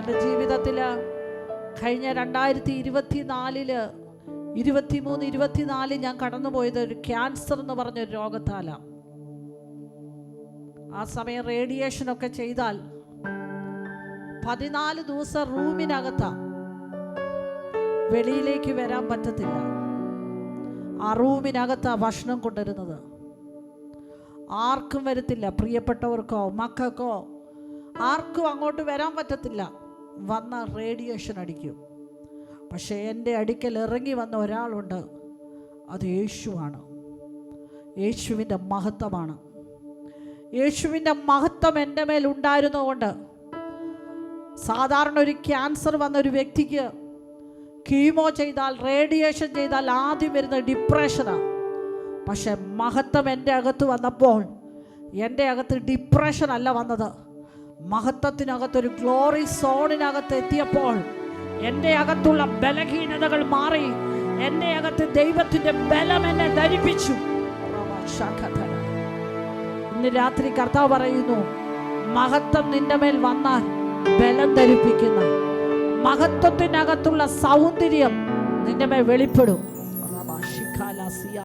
എൻ്റെ ജീവിതത്തിൽ കഴിഞ്ഞ 2023 24 ഞാൻ കടന്നുപോയത് ഒരു ക്യാൻസർ എന്ന് പറഞ്ഞൊരു രോഗത്താലാണ്. ആ സമയം റേഡിയേഷനൊക്കെ ചെയ്താൽ 14 ദിവസം റൂമിനകത്താണ്, വെളിയിലേക്ക് വരാൻ പറ്റത്തില്ല. ആ റൂമിനകത്താണ് ഭക്ഷണം കൊണ്ടുവരുന്നത്. ആർക്കും വരത്തില്ല, പ്രിയപ്പെട്ടവർക്കോ മക്കൾക്കോ ആർക്കും അങ്ങോട്ട് വരാൻ പറ്റത്തില്ല. വന്ന റേഡിയേഷൻ അടിക്കും. പക്ഷേ എൻ്റെ അടുക്കൽ ഇറങ്ങി വന്ന ഒരാളുണ്ട്, അത് യേശുവാണ്. യേശുവിൻ്റെ മഹത്വമാണ്. യേശുവിൻ്റെ മഹത്വം എൻ്റെ മേൽ ഉണ്ടായിരുന്നതുകൊണ്ട് സാധാരണ ഒരു ക്യാൻസർ വന്ന ഒരു വ്യക്തിക്ക് കീമോ ചെയ്താൽ, റേഡിയേഷൻ ചെയ്താൽ ആദ്യം വരുന്ന ഡിപ്രഷനാണ്. പക്ഷെ മഹത്വം എൻ്റെ അകത്ത് വന്നപ്പോൾ എൻ്റെ അകത്ത് ഡിപ്രഷൻ അല്ല വന്നത്. മഹത്വത്തിനകത്തൊരു ഗ്ലോറി സോണിനകത്ത് എത്തിയപ്പോൾ എൻ്റെ അകത്തുള്ള ബലഹീനതകൾ മാറി. എൻ്റെ അകത്ത് ദൈവത്തിൻ്റെ ബലം എന്നെ ധരിപ്പിച്ചു. ഇന്ന് രാത്രി കർത്താവ് പറയുന്നു, മഹത്വം നിന്റെ മേൽ വന്നാൽ ബലം ധരിപ്പിക്കുന്ന മഹത്വത്തിനകത്തുള്ള സൗന്ദര്യം നിന്റെ മേൽ വെളിപ്പെടും.